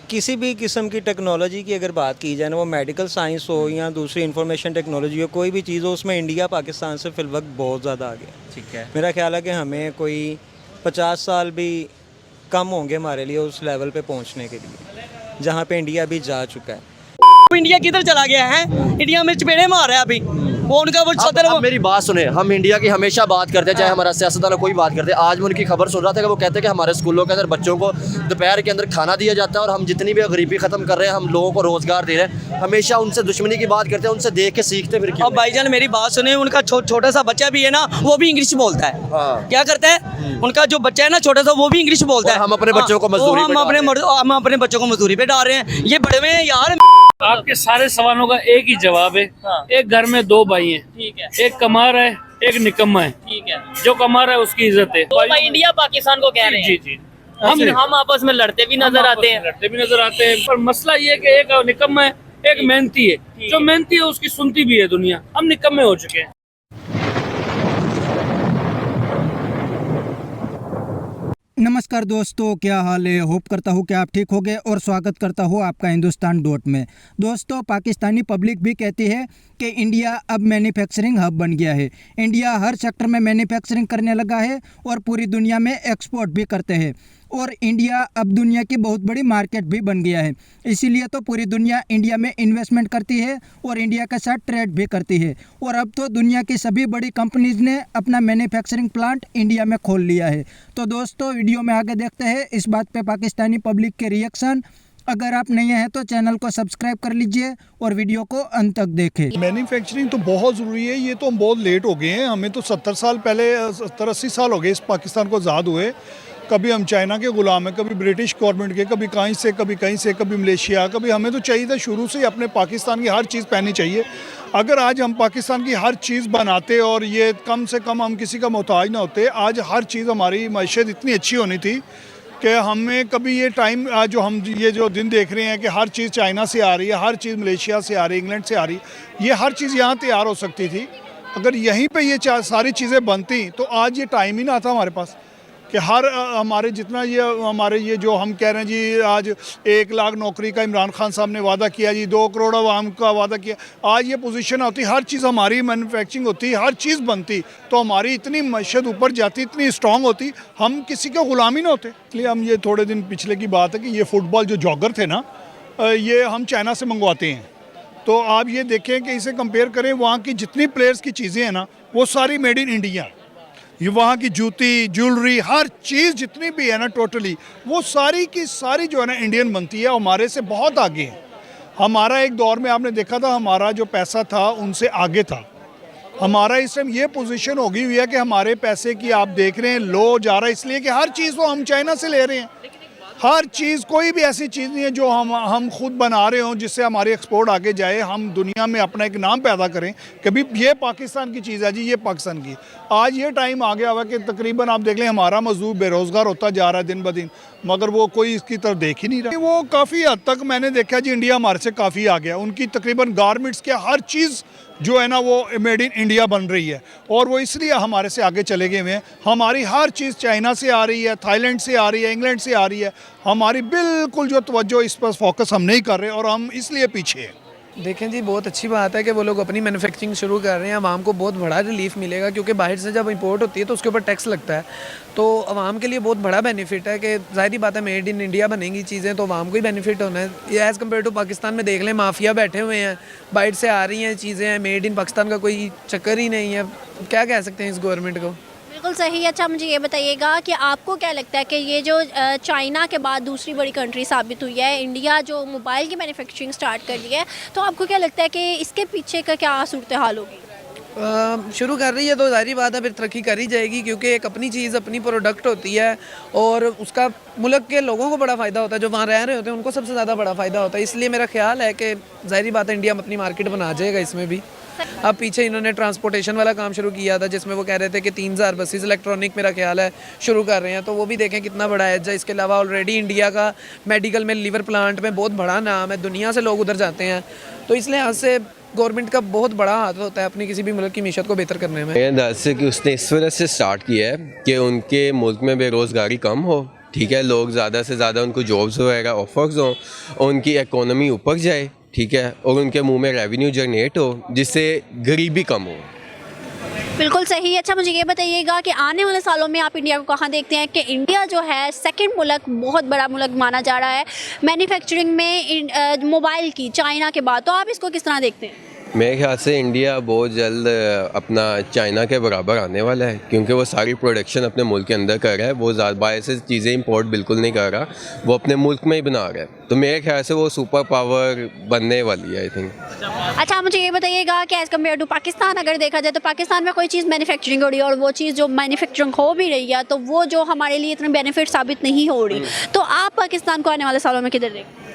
किसी भी किस्म की टेक्नोलॉजी की अगर बात की जाए ना, वो मेडिकल साइंस हो या दूसरी इंफॉर्मेशन टेक्नोलॉजी हो, कोई भी चीज़ हो, उसमें इंडिया पाकिस्तान से फ़िलवक्त बहुत ज़्यादा आगे है। ठीक है। मेरा ख्याल है कि हमें कोई 50 साल भी कम होंगे हमारे लिए उस लेवल पे पहुंचने के लिए जहां पे इंडिया अभी जा चुका है। इंडिया किधर चला गया है? इंडिया में चपेड़े मार रहा है अभी। वो उनका वो सदर अब मेरी बात सुने, हम इंडिया की हमेशा बात करते हैं, चाहे हमारा सियासतदान कोई बात करते हैं। आज मैं उनकी खबर सुन रहा था कि वो कहते हैं कि हमारे स्कूलों के अंदर बच्चों को दोपहर के अंदर खाना दिया जाता है और हम जितनी भी गरीबी खत्म कर रहे हैं, हम लोगों को रोजगार दे रहे हैं। हमेशा उनसे दुश्मनी की बात करते हैं, उनसे देख के सीखते फिर क्यों? अब भाईजान मेरी बात सुने, उनका छोटा सा बच्चा भी है ना, वो भी इंग्लिश बोलता है। हाँ। क्या करता है उनका जो बच्चा है ना छोटा सा, वो भी इंग्लिश बोलता और है। हम अपने बच्चों को मजदूरी पे डाल रहे हैं। हम अपने बच्चों को मजदूरी पे डाल रहे हैं। ये बड़े में यार। आपके सारे सवालों का एक ही जवाब है। एक घर में दो भाई हैं। ठीक है, एक कमा रहा है, एक निकम्मा है। ठीक है। जो कमा रहा है उसकी इज्जत है। तो भाई इंडिया पाकिस्तान को कह रहे जी हैं। जी। हम आपस में लड़ते भी नजर आते हैं। लड़ते भी नजर आते हैं, पर मसला ये है कि एक निकम्मा है, एक मेहनती है। जो मेहनती है उसकी सुनती भी है दुनिया। हम निकम्मे हो चुके हैं। नमस्कार दोस्तों, क्या हाल है? होप करता हूँ कि आप ठीक होंगे और स्वागत करता हूँ आपका हिंदुस्तान डॉट में। दोस्तों, पाकिस्तानी पब्लिक भी कहती है कि इंडिया अब मैन्युफैक्चरिंग हब बन गया है। इंडिया हर सेक्टर में मैन्युफैक्चरिंग करने लगा है और पूरी दुनिया में एक्सपोर्ट भी करते हैं और इंडिया अब दुनिया की बहुत बड़ी मार्केट भी बन गया है। इसीलिए तो पूरी दुनिया इंडिया में इन्वेस्टमेंट करती है और इंडिया के साथ ट्रेड भी करती है। और अब तो दुनिया की सभी बड़ी कंपनीज ने अपना मैन्युफैक्चरिंग प्लांट इंडिया में खोल लिया है। तो दोस्तों, वीडियो में आगे देखते हैं इस बात पे पाकिस्तानी पब्लिक के रिएक्शन। अगर आप नए हैं तो चैनल को सब्सक्राइब कर लीजिए और वीडियो को अंत तक देखें। मैन्युफैक्चरिंग तो बहुत ज़रूरी है। ये तो हम बहुत लेट हो गए हैं। हमें तो 70 साल पहले 70-80 साल हो गए इस पाकिस्तान को आज़ाद हुए। कभी हम चाइना के ग़ुलाम हैं, कभी ब्रिटिश गवर्नमेंट के, कभी कहीं से, कभी मलेशिया, कभी हमें तो चाहिए था शुरू से ही अपने पाकिस्तान की हर चीज़ पहननी चाहिए। अगर आज हम पाकिस्तान की हर चीज़ बनाते और ये कम से कम हम किसी का मोहताज ना होते, आज हर चीज़ हमारी मईशत इतनी अच्छी होनी थी कि हमें कभी ये टाइम आज जो हम ये जो दिन देख रहे हैं कि हर चीज़ चाइना से आ रही है, हर चीज़ मलेशिया से आ रही है, इंग्लैंड से आ रही है, ये हर चीज़ यहाँ तैयार हो सकती थी। अगर यहीं पे ये सारी चीज़ें बनती तो आज ये टाइम ही ना आता हमारे पास कि हर हमारे जितना ये हमारे ये जो हम कह रहे हैं जी, आज 1 लाख नौकरी का इमरान खान साहब ने वादा किया जी, 2 करोड़ आवाम का वादा किया। आज ये पोजीशन होती, हर चीज़ हमारी मैन्युफैक्चरिंग होती, हर चीज़ बनती, तो हमारी इतनी मईशत ऊपर जाती, इतनी स्ट्रॉन्ग होती, हम किसी के ग़ुलाम ही ना होते। इसलिए हम ये थोड़े दिन पिछले की बात है कि ये फुटबॉल जो जॉगर थे ना, ये हम चाइना से मंगवाते हैं। तो आप ये देखें कि इसे कंपेयर करें, वहाँ की जितनी प्लेयर्स की चीज़ें हैं ना, वो सारी मेड इन इंडिया। ये वहाँ की जूती, ज्वेलरी, हर चीज़ जितनी भी है ना, टोटली वो सारी की सारी जो है ना इंडियन बनती है। हमारे से बहुत आगे है। हमारा एक दौर में आपने देखा था, हमारा जो पैसा था उनसे आगे था। हमारा इस टाइम ये पोजीशन हो गई हुई है कि हमारे पैसे की आप देख रहे हैं लो जा रहा है, इसलिए कि हर चीज़ तो हम चाइना से ले रहे हैं। हर चीज़, कोई भी ऐसी चीज़ नहीं है जो हम खुद बना रहे हों जिससे हमारी एक्सपोर्ट आगे जाए, हम दुनिया में अपना एक नाम पैदा करें कभी ये पाकिस्तान की चीज़ है जी, ये पाकिस्तान की। आज ये टाइम आ गया हुआ कि तकरीबन आप देख लें हमारा मजदूर बेरोज़गार होता जा रहा है दिन ब दिन, मगर वो कोई इसकी तरफ देख ही नहीं रहा। वो काफ़ी हद तक मैंने देखा जी, इंडिया हमारे से काफ़ी आ गया। उनकी तकरीबन गारमेंट्स के हर चीज़ जो है ना वो मेड इन इंडिया बन रही है और वो इसलिए हमारे से आगे चले गए हुए हैं। हमारी हर चीज़ चाइना से आ रही है, थाईलैंड से आ रही है, इंग्लैंड से आ रही है। हमारी बिल्कुल जो तवज्जो इस पर फोकस हम नहीं कर रहे और हम इसलिए पीछे हैं। देखें जी, बहुत अच्छी बात है कि वो लोग अपनी मैन्युफैक्चरिंग शुरू कर रहे हैं। आवाम को बहुत बड़ा रिलीफ मिलेगा क्योंकि बाहर से जब इंपोर्ट होती है तो उसके ऊपर टैक्स लगता है। तो आवाम के लिए बहुत बड़ा बेनिफिट है कि ज़ाहिर बात है मेड इन इंडिया बनेंगी चीज़ें तो आवाम को ही बेनिफिट होना है। ये एज़ कम्पेयर टू पाकिस्तान में देख लें, माफिया बैठे हुए हैं, बाहर से आ रही हैं चीज़ें, मेड इन पाकिस्तान का कोई चक्कर ही नहीं है। क्या कह सकते हैं इस गवर्नमेंट को? बिल्कुल सही। अच्छा, मुझे ये बताइएगा कि आपको क्या लगता है कि ये जो चाइना के बाद दूसरी बड़ी कंट्री साबित हुई है, इंडिया जो मोबाइल की मैन्युफैक्चरिंग स्टार्ट कर ली है, तो आपको क्या लगता है कि इसके पीछे का क्या सूरत हाल होगी? शुरू कर रही है तो जाहिर बात है फिर तरक्की करी जाएगी क्योंकि एक अपनी चीज़, अपनी प्रोडक्ट होती है और उसका मुल्क के लोगों को बड़ा फ़ायदा होता है, जो वहाँ रह रहे होते हैं उनको सबसे ज़्यादा बड़ा फ़ायदा होता है। इसलिए मेरा ख्याल है कि जाहिर बात है इंडिया अपनी मार्केट बना जाएगा इसमें भी। अब पीछे इन्होंने ट्रांसपोर्टेशन वाला काम शुरू किया था जिसमें वो कह रहे थे कि 3000 बसेस इलेक्ट्रॉनिक मेरा ख्याल है शुरू कर रहे हैं, तो वो भी देखें कितना बड़ा है। इसके अलावा ऑलरेडी इंडिया का मेडिकल में लीवर प्लांट में बहुत बड़ा नाम है, दुनिया से लोग उधर जाते हैं। तो इस लिहाज से गवर्नमेंट का बहुत बड़ा हाथ होता है अपनी किसी भी मुल्क की मीशत को बेहतर करने में। दरअसल कि उसने इस वजह से स्टार्ट किया है कि उनके मुल्क में बेरोज़गारी कम हो ठीक है, लोग ज़्यादा से ज़्यादा उनको जॉब्स वगैरह ऑफर्स हों, उनकी इकोनॉमी ऊपर जाए, ठीक है, और उनके मुंह में रेवेन्यू जनरेट हो, जिससे गरीबी कम हो। बिल्कुल सही। अच्छा, मुझे ये बताइएगा कि आने वाले सालों में आप इंडिया को कहाँ देखते हैं कि इंडिया जो है सेकंड मुल्क, बहुत बड़ा मुल्क माना जा रहा है मैन्युफैक्चरिंग में मोबाइल की, चाइना के बाद, तो आप इसको किस तरह देखते हैं? मेरे ख्याल से इंडिया बहुत जल्द अपना चाइना के बराबर आने वाला है, क्योंकि वो सारी प्रोडक्शन अपने मुल्क के अंदर कर रहा है, वो ज़्यादा बाहर से चीज़ें इंपोर्ट बिल्कुल नहीं कर रहा, वो अपने मुल्क में ही बना रहा है। तो मेरे ख्याल से वो सुपर पावर बनने वाली है, आई थिंक। अच्छा, मुझे ये बताइएगा कि एज़ कम्पेयर टू पाकिस्तान अगर देखा जाए तो पाकिस्तान में कोई चीज़ मैन्युफैक्चरिंग हो रही है और वो चीज़ जो मैन्युफैक्चरिंग हो भी रही है तो वो जो हमारे लिए इतने बेनिफिट साबित नहीं हो रही, तो आप पाकिस्तान को आने वाले सालों में किधर देखते हैं?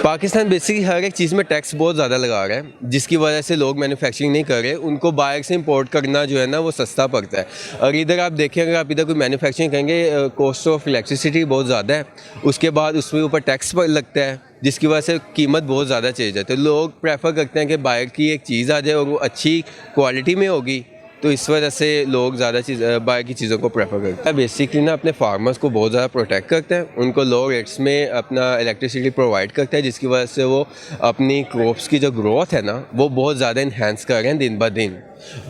पाकिस्तान बेसिकली हर एक चीज़ में टैक्स बहुत ज़्यादा लगा रहा है, जिसकी वजह से लोग मैन्युफैक्चरिंग नहीं कर रहे, उनको बाहर से इंपोर्ट करना जो है ना वो सस्ता पड़ता है। और इधर आप देखें, अगर आप इधर कोई मैन्युफैक्चरिंग करेंगे, कॉस्ट ऑफ इलेक्ट्रिसिटी बहुत ज़्यादा है, उसके बाद उसमें ऊपर टैक्स लगता है, जिसकी वजह से कीमत बहुत ज़्यादा चेंज जाती है। तो लोग प्रेफर करते हैं कि बाहर की एक चीज़ आ जाए और वो अच्छी क्वालिटी में होगी, तो इस वजह से लोग ज़्यादा बाहर की चीज़ों को प्रेफर करते हैं। बेसिकली ना अपने फार्मर्स को बहुत ज़्यादा प्रोटेक्ट करते हैं, उनको लो रेट्स में अपना इलेक्ट्रिसिटी प्रोवाइड करते हैं, जिसकी वजह से वो अपनी क्रॉप्स की जो ग्रोथ है ना वो बहुत ज़्यादा इन्हेंस कर रहे हैं दिन ब दिन।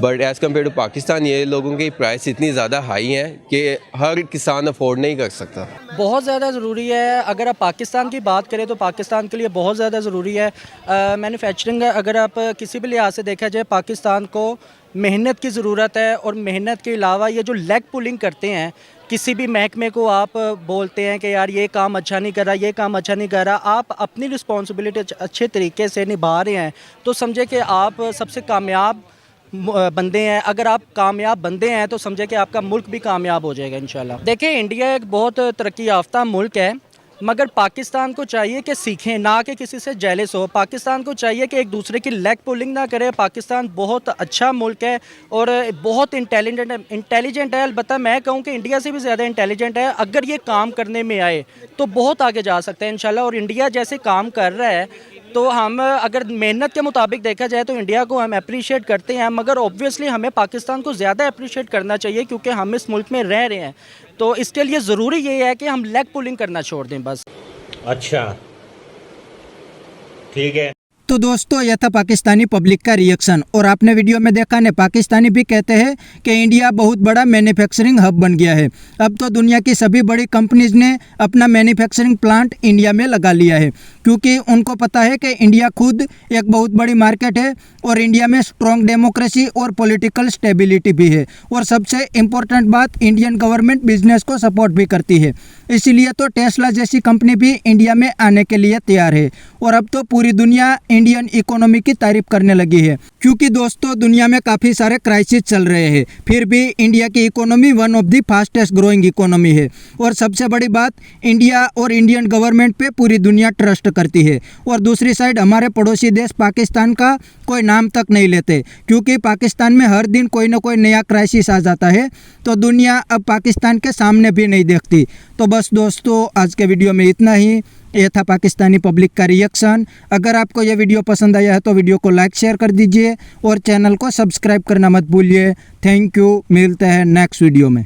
But as compared to Pakistan ये लोगों की प्राइस इतनी ज़्यादा हाई है कि हर किसान अफोर्ड नहीं कर सकता। बहुत ज़्यादा ज़रूरी है। अगर आप पाकिस्तान की बात करें तो पाकिस्तान के लिए बहुत ज़्यादा ज़रूरी है मैन्युफैक्चरिंग। अगर आप किसी भी लिहाज से देखा जाए, पाकिस्तान को मेहनत की ज़रूरत है, और मेहनत के अलावा ये जो लेग पुलिंग करते हैं, किसी भी महकमे को आप बोलते हैं कि यार ये काम अच्छा नहीं कर रहा, ये काम अच्छा नहीं कर रहा, आप अपनी रिस्पॉन्सिबिलिटी अच्छे तरीके से निभा रहे हैं तो समझे कि आप सबसे कामयाब बंदे हैं। अगर आप कामयाब बंदे हैं तो समझे कि आपका मुल्क भी कामयाब हो जाएगा इंशाल्लाह। देखिए, इंडिया एक बहुत तरक्की याफ्ता मुल्क है, मगर पाकिस्तान को चाहिए कि सीखें, ना कि किसी से जेलस हो। पाकिस्तान को चाहिए कि एक दूसरे की लेग पुलिंग ना करे। पाकिस्तान बहुत अच्छा मुल्क है और बहुत इंटेलिजेंट है। अलबत्ता मैं कहूँ कि इंडिया से भी ज़्यादा इंटेलिजेंट है। अगर ये काम करने में आए तो बहुत आगे जा सकते हैं इंशाल्लाह। और इंडिया जैसे काम कर रहा है तो हम अगर मेहनत के मुताबिक देखा जाए तो इंडिया को हम अप्रिशिएट करते हैं, मगर ऑब्वियसली हमें पाकिस्तान को ज़्यादा अप्रिशिएट करना चाहिए क्योंकि हम इस मुल्क में रह रहे हैं। तो इसके लिए ज़रूरी ये है कि हम लेग पुलिंग करना छोड़ दें बस। अच्छा, ठीक है। तो दोस्तों, यह था पाकिस्तानी पब्लिक का रिएक्शन। और आपने वीडियो में देखा ने, पाकिस्तानी भी कहते हैं कि इंडिया बहुत बड़ा मैन्युफैक्चरिंग हब बन गया है। अब तो दुनिया की सभी बड़ी कंपनीज ने अपना मैन्युफैक्चरिंग प्लांट इंडिया में लगा लिया है, क्योंकि उनको पता है कि इंडिया खुद एक बहुत बड़ी मार्केट है और इंडिया में स्ट्रॉन्ग डेमोक्रेसी और पॉलिटिकल स्टेबिलिटी भी है। और सबसे इम्पोर्टेंट बात, इंडियन गवर्नमेंट बिजनेस को सपोर्ट भी करती है। इसीलिए तो टेस्ला जैसी कंपनी भी इंडिया में आने के लिए तैयार है। और अब तो पूरी दुनिया इंडियन इकोनॉमी की तारीफ करने लगी है, क्योंकि दोस्तों दुनिया में काफ़ी सारे क्राइसिस चल रहे हैं, फिर भी इंडिया की economy one of the fastest growing economy है। और सबसे बड़ी बात, इंडिया और इंडियन गवर्नमेंट पे पूरी दुनिया ट्रस्ट करती है। और दूसरी साइड हमारे पड़ोसी देश पाकिस्तान का कोई नाम तक नहीं लेते, क्योंकि पाकिस्तान में हर दिन कोई ना कोई नया क्राइसिस आ जाता है, तो दुनिया अब पाकिस्तान के सामने भी नहीं देखती। तो बस दोस्तों, आज के वीडियो में इतना ही। यह था पाकिस्तानी पब्लिक का रिएक्शन। अगर आपको यह वीडियो पसंद आया है तो वीडियो को लाइक शेयर कर दीजिए और चैनल को सब्सक्राइब करना मत भूलिए। Thank you. मिलते हैं नेक्स्ट वीडियो में।